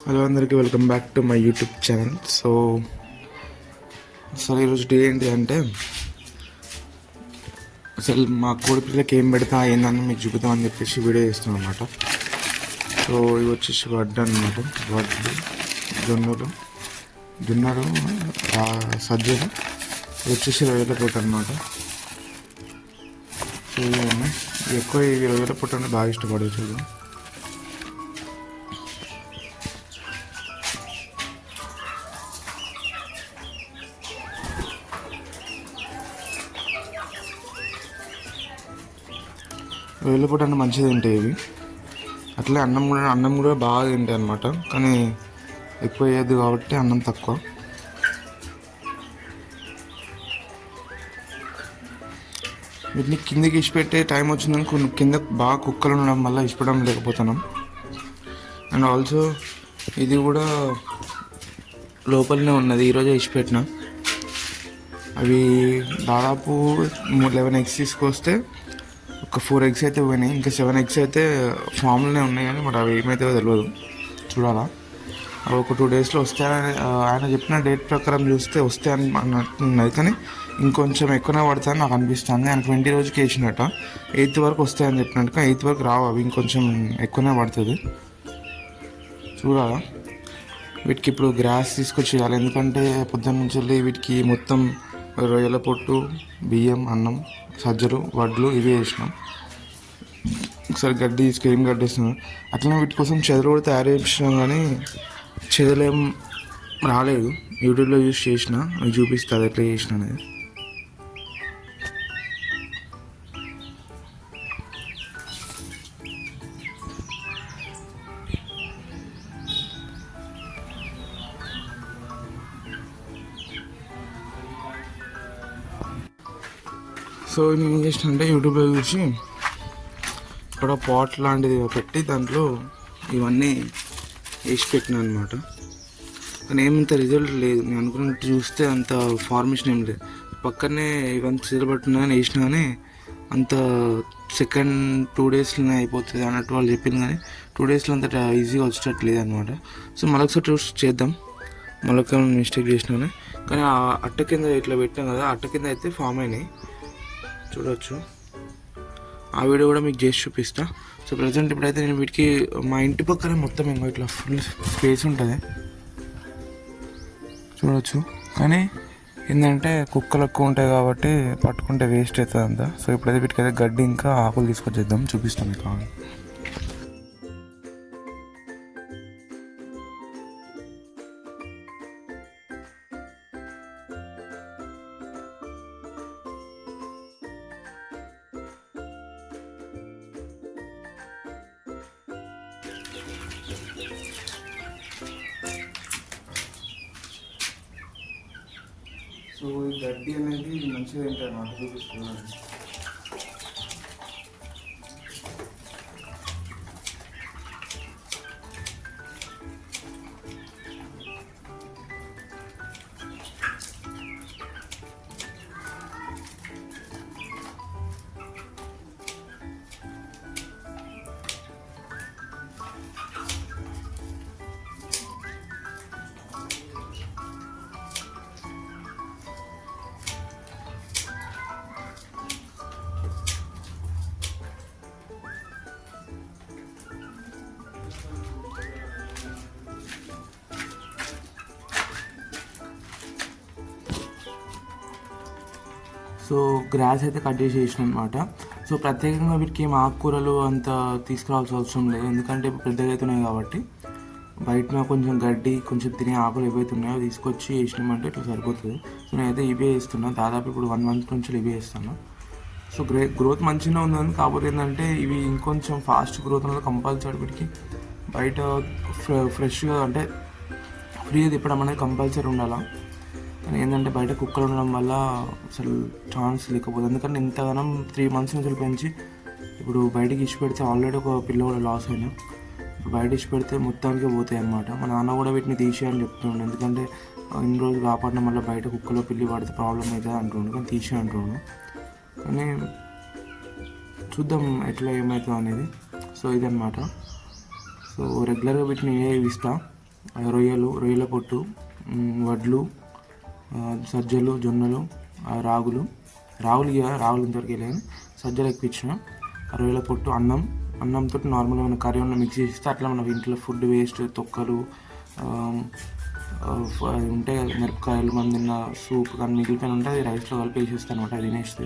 Hello అందరికీ welcome back to my YouTube channel. అసలు ఈరోజు డే ఏంటి అంటే అసలు మా కోడి పిల్లలకి ఏం పెడతా ఏందని మీకు చూపుతామని చెప్పేసి వీడియో చేస్తున్నాం అనమాట. సో ఇవి వచ్చేసి వడ్డు అనమాట. వడ్లు, జొన్నలు సజ్జలు వచ్చేసి రొయ్యల పొట్టు అనమాట. సో ఇవన్నీ ఎక్కువ ఈ రొయ్యల పొట్టు అంటే బాగా ఇష్టపడేది. రొయ్యల పొట్టు అంటే మంచిగా తింటాయి ఇవి. అట్లే అన్నం కూడా బాగా తింటాయి అనమాట. కానీ ఎక్కువ వేయద్దు కాబట్టి అన్నం తక్కువ. వీటిని కిందకి ఇచ్చిపెట్టే టైం వచ్చిందని కింద బాగా కుక్కలు ఉండడం వల్ల ఇష్టపడడం లేకపోతున్నాం. అండ్ ఆల్సో ఇది కూడా లోపలనే ఉన్నది, ఈరోజే ఇచ్చిపెట్టిన. అవి దాదాపు 11 eggs తీసుకొస్తే ఒక 4 eggs అయితే పోయినాయి. ఇంకా 7 eggs అయితే ఫామ్లోనే ఉన్నాయి, కానీ మరి అవి ఏమైతే తెలియదు, చూడాలా. అవి ఒక 2 daysలో వస్తాయని ఆయన చెప్పిన డేట్ ప్రకారం చూస్తే వస్తాయని అన్నట్టున్నది. కానీ ఇంకొంచెం ఎక్కువనే పడతాయని నాకు అనిపిస్తుంది. ఆయన 20 రోజుకి వేసినట్ట 8th వరకు వస్తాయని చెప్పినట్టు. కానీ 8th వరకు రావు, అవి ఇంకొంచెం ఎక్కువనే పడుతుంది, చూడాలా. వీటికి ఇప్పుడు గ్రాస్ తీసుకొచ్చి ఇవ్వాలి, ఎందుకంటే పొద్దున్న నుంచి వెళ్ళి వీటికి మొత్తం రొయ్యల పొట్టు, బియ్యం, అన్నం, సజ్జలు, వడ్లు ఇవి వేసినాం. ఒకసారి గడ్డి తీసుకు గడ్డి వేస్తున్నాం. అట్లనే వీటి కోసం చెదలు కూడా తయారు చేసినాం, కానీ చెదలు ఏం రాలేదు. యూట్యూబ్లో యూస్ చేసిన, అవి చూపిస్తుంది ఎట్లా చేసిన అనేది. సో నేను ఏం చేసిన అంటే యూట్యూబ్లో చూసి ఇక్కడ పాట్ లాంటిది పెట్టి దాంట్లో ఇవన్నీ వేసి పెట్టినా అనమాట. కానీ ఏమంత రిజల్ట్ లేదు. నేను అనుకున్నట్టు చూస్తే అంత ఫార్మేషన్ ఏం లేదు. పక్కనే ఇవన్నీ చీరబట్టున్నా కానీ వేసినా కానీ అంత సెకండ్ 2 daysలోనే అయిపోతుంది అన్నట్టు వాళ్ళు చెప్పింది. కానీ 2 daysలో అంత ఈజీగా వచ్చేటట్లేదు అనమాట. సో మరొకసారి చూసి చేద్దాం, మరొక మిస్టేక్ చేసినా. కానీ ఆ అట్ట కింద ఇట్లా పెట్టాం కదా, అట్ట కింద అయితే ఫామ్ అయినాయి, చూడవచ్చు. ఆ వీడియో కూడా మీకు చేసి చూపిస్తా. సో ప్రజెంట్ ఇప్పుడైతే నేను వీటికి మా ఇంటి పక్కనే మొత్తం ఇంకో ఇట్లా ఫుల్ స్పేస్ ఉంటుంది, చూడవచ్చు. కానీ ఏంటంటే కుక్కలు ఎక్కువ ఉంటాయి కాబట్టి పట్టుకుంటే వేస్ట్ అవుతుంది అంతా. సో ఇప్పుడైతే వీటికైతే గడ్డి ఇంకా ఆకులు తీసుకొచ్చేద్దాం, చూపిస్తాం మీకు. సో ఈ గడ్డి అనేది మంచిగా తింటారు అన్నమాట, చూపిస్తున్నాను. సో గ్రాస్ అయితే కట్ చేసి వేసిన అనమాట. సో ప్రత్యేకంగా వీటికి ఏం ఆకుకూరలు అంత తీసుకురావాల్సిన అవసరం లేదు, ఎందుకంటే పెద్దగా అవుతున్నాయి కాబట్టి. బయట కొంచెం గడ్డి, కొంచెం తినే ఆకులు ఏవైతే ఉన్నాయో తీసుకొచ్చి వేసినామంటే ఇట్లా సరిపోతుంది. సో నేనైతే ఇవే వేస్తున్నాను, దాదాపు ఇప్పుడు 1 month నుంచి ఇవే వేస్తాను. సో గ్రోత్ మంచిగా ఉందని. కాకపోతే ఏంటంటే ఇవి ఇంకొంచెం ఫాస్ట్ గ్రోత్ అనేది కంపల్సరీ వీటికి బయట ఫ్రెష్గా అంటే ఫ్రీగా తిప్పడం అనేది కంపల్సరీ ఉండాలి. కానీ ఏంటంటే బయట కుక్కలు ఉండడం వల్ల అసలు ఛాన్స్ లేకపోతే, ఎందుకంటే ఇంతగానం 3 months నుంచి పెంచి ఇప్పుడు బయటకి ఇచ్చి పెడితే ఆల్రెడీ ఒక పిల్ల కూడా లాస్ అయినా. ఇప్పుడు బయట ఇచ్చి పెడితే మొత్తానికి పోతాయి అన్నమాట. మా నాన్న కూడా వీటిని తీసేయని చెప్తుండే, ఎందుకంటే ఇన్ని రోజులు కాపాడడం వల్ల బయట కుక్కలో పిల్లి పడితే ప్రాబ్లం అవుతుంది అంటుండే, కానీ తీసే అంటుండే. కానీ చూద్దాం ఎట్లా ఏమవుతుందో అనేది. సో ఇదన్నమాట. సో రెగ్యులర్గా వీటిని ఇస్తా. రొయ్యల పొట్టు, వడ్లు, సజ్జలు, జొన్నలు, రాగులు ఇంతవరకు వెళ్ళాను, సజ్జలు ఎక్కించిన, రొయ్యల పొట్టు, అన్నంతో నార్మల్గా మన కర్రీ ఉన్న మిక్స్ చేస్తే అట్లా మన ఇంట్లో ఫుడ్ వేస్ట్ తొక్కలు ఉంటాయి కదా, మిరపకాయలు మనం తిన్న సూప్ కానీ మిగిలిపోయిన ఉంటే అది రైస్లో కలిపి వేసేస్తాను అనమాట, అది తినేస్తే.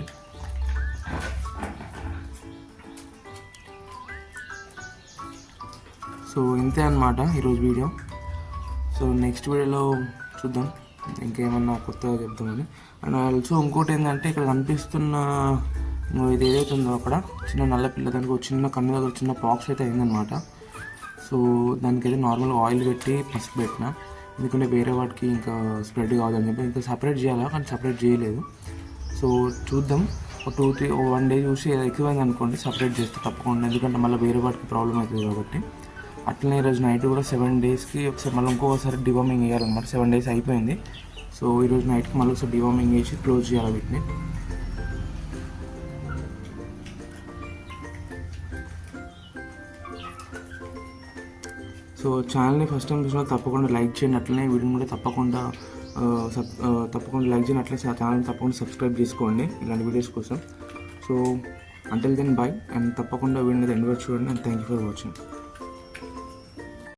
సో ఇంతే అనమాట ఈరోజు వీడియో. సో నెక్స్ట్ వీడియోలో చూద్దాం ఇంకేమన్నా కొత్తగా చెప్తామని. అండ్ ఆల్సో ఇంకోటి ఏంటంటే ఇక్కడ కనిపిస్తున్న ఇది ఏదైతే ఉందో అక్కడ చిన్న నల్ల పిల్ల దానికి ఒక చిన్న కన్ను దగ్గర చిన్న పాక్స్ అయితే అయిందనమాట. సో దానికైతే నార్మల్గా ఆయిల్ పెట్టి పసుపు పెట్టిన, ఎందుకంటే వేరే వాటికి ఇంకా స్ప్రెడ్ కావాలని చెప్పి ఇంకా సపరేట్ చేయాలా, కానీ సపరేట్ చేయలేదు. సో చూద్దాం, ఒక 1 డే చూసి ఎక్కువైంది అనుకోండి సపరేట్ చేస్తే తప్పకుండా, ఎందుకంటే మళ్ళీ వేరే వాటికి ప్రాబ్లం అవుతుంది కాబట్టి. అట్లనే ఈరోజు నైట్ కూడా 7 డేస్కి ఒకసారి మళ్ళీ ఇంకొకసారి డివార్మింగ్ వేయాలన్నమాట. 7 డేస్ అయిపోయింది. సో ఈరోజు నైట్కి మళ్ళీ ఒకసారి డివార్మింగ్ వేసి క్లోజ్ చేయాలి వీటిని. సో ఛానల్ని ఫస్ట్ టైం చూసినా తప్పకుండా లైక్ చేయండి, అట్లనే వీడియోని కూడా తప్పకుండా లైక్ చేయండి, అట్లనే ఛానల్ని తప్పకుండా సబ్స్క్రైబ్ చేసుకోండి ఇలాంటి వీడియోస్ కోసం. So until then bye, and తప్పకుండా వీడియోని ఎండ్ వరకు చూడండి, and thank you for watching.